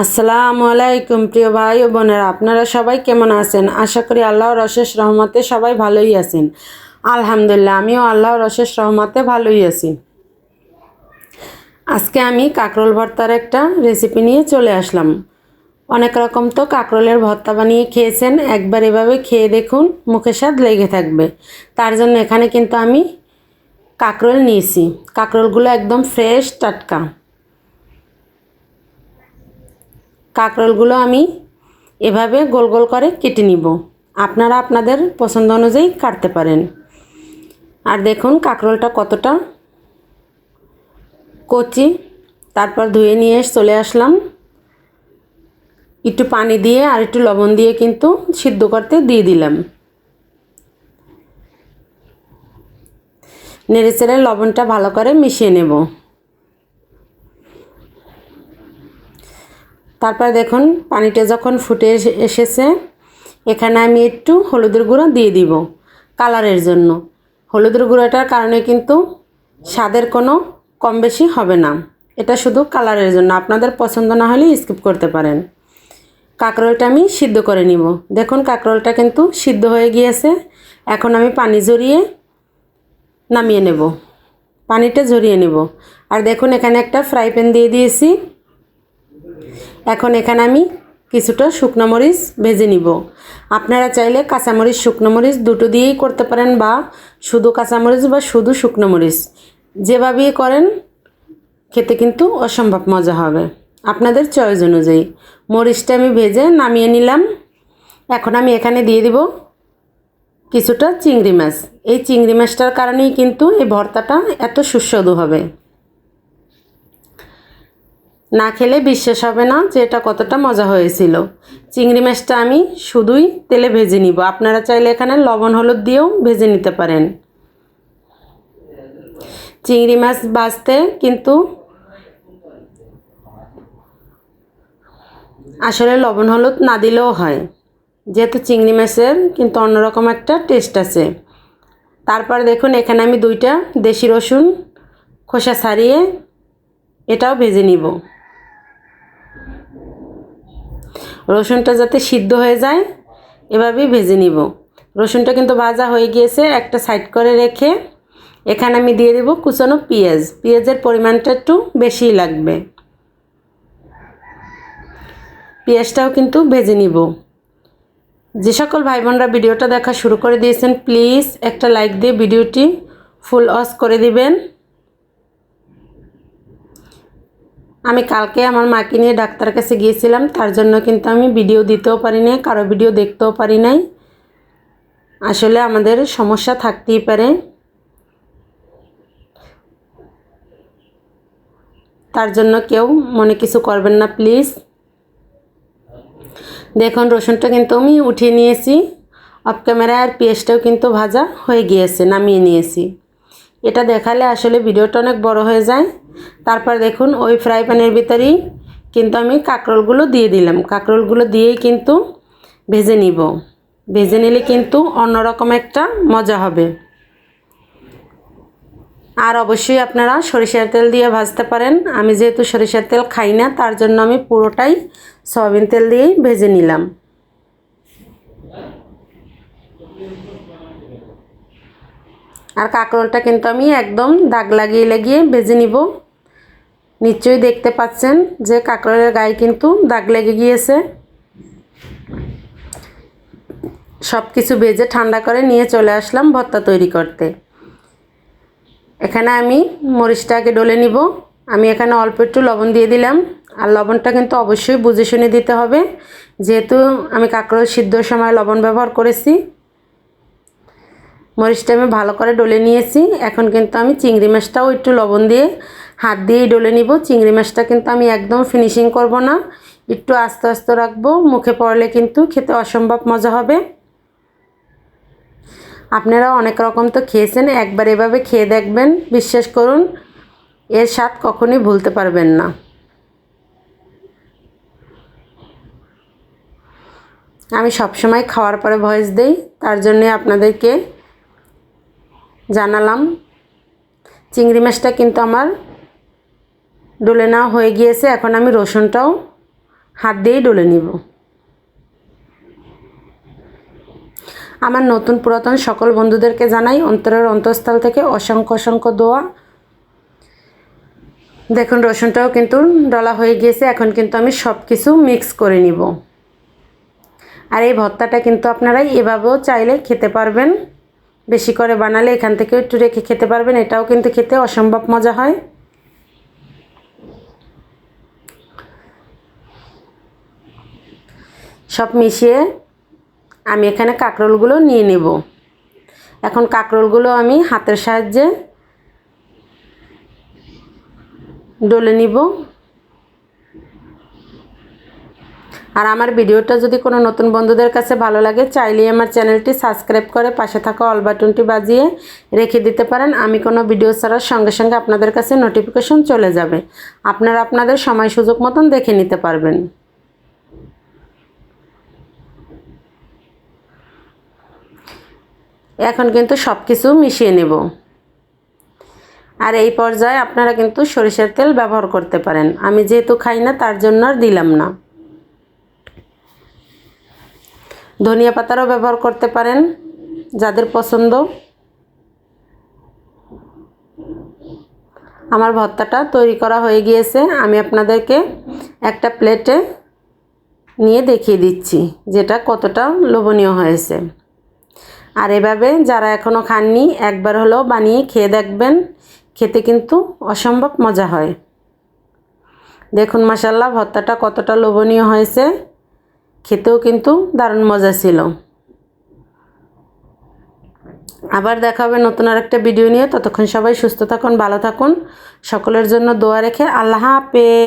আসসালামু আলাইকুম প্রিয় ভাই ও বোনেরা, আপনারা সবাই কেমন আছেন? আশা করি আল্লাহর অশেষ রহমতে সবাই ভালোই আছেন। আলহামদুলিল্লাহ, আমিও আল্লাহর অশেষ রহমতে ভালোই আছি। আজকে আমি কাঁকরোল ভর্তার একটা রেসিপি নিয়ে চলে আসলাম। অনেক রকম তো কাঁকরোলের ভর্তা বানিয়ে খেয়েছেন, একবার এভাবে খেয়ে দেখুন, মুখে স্বাদ লেগে থাকবে। তার জন্য এখানে কিন্তু আমি কাঁকরোল নিয়েছি। কাঁকরোলগুলো একদম ফ্রেশ টাটকা। কাঁকরোলগুলো আমি এভাবে গোল গোল করে কেটে নিব। আপনারা আপনাদের পছন্দ অনুযায়ী কাটতে পারেন। আর দেখুন কাঁকরোলটা কতটা কচি। তারপর ধুয়ে নিয়ে চলে আসলাম। একটু পানি দিয়ে আর একটু লবণ দিয়ে কিন্তু সিদ্ধ করতে দিয়ে দিলাম। নেড়েচেড়ে লবণটা ভালো করে মিশিয়ে নেব। তারপর দেখুন পানিটা যখন ফুটে এসেছে, এখানে আমি একটু হলুদের গুঁড়ো দিয়ে দিব কালারের জন্য। হলুদের গুঁড়োটার কারণে কিন্তু স্বাদের কোনো কম বেশি হবে না, এটা শুধু কালারের জন্য। আপনাদের পছন্দ না হলে স্কিপ করতে পারেন। কাঁকরোলটা আমি সিদ্ধ করে নিব। দেখুন কাঁকরোলটা কিন্তু সিদ্ধ হয়ে গিয়েছে। এখন আমি পানি ঝরিয়ে নামিয়ে নেব, পানিটা ঝরিয়ে নেব। আর দেখুন এখানে একটা ফ্রাই প্যান দিয়ে দিয়েছি। এখন এখানে আমি কিছুটা শুকনো মরিচ ভেজে নিব। আপনারা চাইলে কাঁচামরিচ শুকনো মরিচ দুটো দিয়েই করতে পারেন, বা শুধু কাঁচামরিচ বা শুধু শুকনো মরিচ, যেভাবেই করেন খেতে কিন্তু অসম্ভব মজা হবে, আপনাদের চয়েস অনুযায়ী। মরিচটা আমি ভেজে নামিয়ে নিলাম। এখন আমি এখানে দিয়ে দিব কিছুটা চিংড়ি মাছ। এই চিংড়ি মাছটার কারণেই কিন্তু এই ভর্তাটা এত সুস্বাদু হবে। না খেলে বিশ্বাস হবে না যে এটা কতটা মজা হয়েছিল। চিংড়ি মাছটা আমি শুধুই তেলে ভেজে নিব। আপনারা চাইলে এখানে লবণ হলুদ দিয়েও ভেজে নিতে পারেন। চিংড়ি মাছ ভাজতে কিন্তু আসলে লবণ হলুদ না দিলেও হয়, যেহেতু চিংড়ি মাছের কিন্তু অন্যরকম একটা টেস্ট আছে। তারপর দেখুন এখানে আমি দুইটা দেশি রসুন খোসা ছাড়িয়ে এটাও ভেজে নিব। রসুনটা যাতে সিদ্ধ হয়ে যায় এভাবেই ভেজে নিব। রসুনটা কিন্তু ভাজা হয়ে গিয়েছে, একটা সাইড করে রেখে এখানে আমি দিয়ে দেব কুচানো পেঁয়াজ। পেঁয়াজের পরিমাণটা একটু বেশিই লাগবে। পেঁয়াজটাও কিন্তু ভেজে নিব। যে সকল ভাই বোনরা ভিডিওটা দেখা শুরু করে দিয়েছেন, প্লিজ একটা লাইক দিয়ে ভিডিওটি ফুল ওয়াচ করে দিবেন। আমি কালকে আমার মাকে নিয়ে ডাক্তার কাছে গিয়েছিলাম, তার জন্য কিন্তু আমি ভিডিও দিতেও পারি নাই, কারো ভিডিও দেখতেও পারি নাই। আসলে আমাদের সমস্যা থাকতেই পারে, তার জন্য কেউ মনে কিছু করবেন না প্লিজ। দেখুন রসুনটা কিন্তু আমি উঠিয়ে নিয়েছি অফ ক্যামেরায়, আর পেঁয়াজটাও কিন্তু ভাজা হয়ে গিয়েছে, নামিয়ে নিয়েছি। এটা দেখালে আসলে ভিডিওটা অনেক বড় হয়ে যায়। তারপর দেখুন ওই ফ্রাই প্যানের ভিতরেই কিন্তু আমি কাঁকরোলগুলো দিয়ে দিলাম। কাঁকরোলগুলো দিয়েই কিন্তু ভেজে নিব। ভেজে নিলে কিন্তু অন্যরকম একটা মজা হবে। আর অবশ্যই আপনারা সরিষার তেল দিয়ে ভাজতে পারেন। আমি যেহেতু সরিষার তেল খাই না, তার জন্য আমি পুরোটাই সয়াবিন তেল দিয়েই ভেজে নিলাম। আর কাঁকরোলটা কিন্তু আমি একদম দাগ লাগিয়ে লাগিয়ে ভেজে নিব। নিশ্চয়ই দেখতে পাচ্ছেন যে কাঁকরোলের গায়ে কিন্তু দাগ লেগে গিয়েছে। সব কিছু ভেজে ঠান্ডা করে নিয়ে চলে আসলাম ভর্তা তৈরি করতে। এখানে আমি মরিচটাকে ডলে নিব। আমি এখানে অল্প একটু লবণ দিয়ে দিলাম। আর লবণটা কিন্তু অবশ্যই বুঝে শুনে দিতে হবে, যেহেতু আমি কাঁকরোল সিদ্ধর সময় লবণ ব্যবহার করেছি। মরিচটা আমি ভালো করে ডলে নিয়েছি। এখন কিন্তু আমি চিংড়ি মাছটাও একটু লবণ দিয়ে হাত দিয়েই ডলে নিব। চিংড়ি মাছটা কিন্তু আমি একদম ফিনিশিং করব না, একটু আস্তে আস্তে রাখবো। মুখে পড়লে কিন্তু খেতে অসম্ভব মজা হবে। আপনারা অনেক রকম তো খেয়েছেন, একবার এভাবে খেয়ে দেখবেন, বিশ্বাস করুন এর স্বাদ কখনোই ভুলতে পারবেন না। আমি সবসময় খাওয়ার পরে ভয়েস দেই, তার জন্যে আপনাদেরকে জানালাম। চিংড়ি মাছটা কিন্তু আমার ডলে নেওয়া হয়ে গিয়েছে। এখন আমি রসুনটাও হাত দিয়েই ডলে নিব। আমার নতুন পুরাতন সকল বন্ধুদেরকে জানাই অন্তরের অন্তঃস্থল থেকে অসংখ্য অসংখ্য দোয়া। দেখুন রসুনটাও কিন্তু ডলা হয়ে গিয়েছে। এখন কিন্তু আমি সব কিছু মিক্স করে নিব। আর এই ভর্তাটা কিন্তু আপনারা এভাবেও চাইলে খেতে পারবেন, বেশি করে বানালে এখান থেকে একটু রেখে খেতে পারবেন। এটাও কিন্তু খেতে অসম্ভব মজা হয়। সব মিশিয়ে আমি এখানে কাঁকরোলগুলো নিয়ে নেব। এখন কাঁকরোলগুলো আমি হাতের সাহায্যে ডলে নিব। আর আমার ভিডিওটা যদি কোনো নতুন বন্ধুদের কাছে ভালো লাগে, চাইলেই আমার চ্যানেলটি সাবস্ক্রাইব করে পাশে থাকা অল বাটনটি বাজিয়ে রেখে দিতে পারেন। আমি কোনো ভিডিও ছাড়ার সঙ্গে সঙ্গে আপনাদের কাছে নোটিফিকেশন চলে যাবে। আপনারা আপনাদের সময় সুযোগ মতন দেখে নিতে পারবেন। এখন কিন্তু সব কিছু মিশিয়ে নেব। আর এই পর্যায়ে আপনারা কিন্তু সরিষার তেল ব্যবহার করতে পারেন। আমি যেহেতু খাই না তার জন্য আর দিলাম না। ধনিয়া পাতারও ব্যবহার করতে পারেন যাদের পছন্দ। আমার ভর্তাটা তৈরি করা হয়ে গিয়েছে। আমি আপনাদেরকে একটা প্লেটে নিয়ে দেখিয়ে দিচ্ছি যেটা কতটা লোভনীয় হয়েছে। আর এভাবে যারা এখনও খাননি একবার হলেও বানিয়ে খেয়ে দেখবেন, খেতে কিন্তু অসম্ভব মজা হয়। দেখুন মাশাআল্লাহ ভর্তাটা কতটা লোভনীয় হয়েছে, খেতেও কিন্তু দারুণ মজা ছিল। আবার দেখা হবে নতুন আরেকটা ভিডিও নিয়ে। ততক্ষণ সবাই সুস্থ থাকুন, ভালো থাকুন। সকলের জন্য দোয়া রেখে আল্লাহ হাফেজ।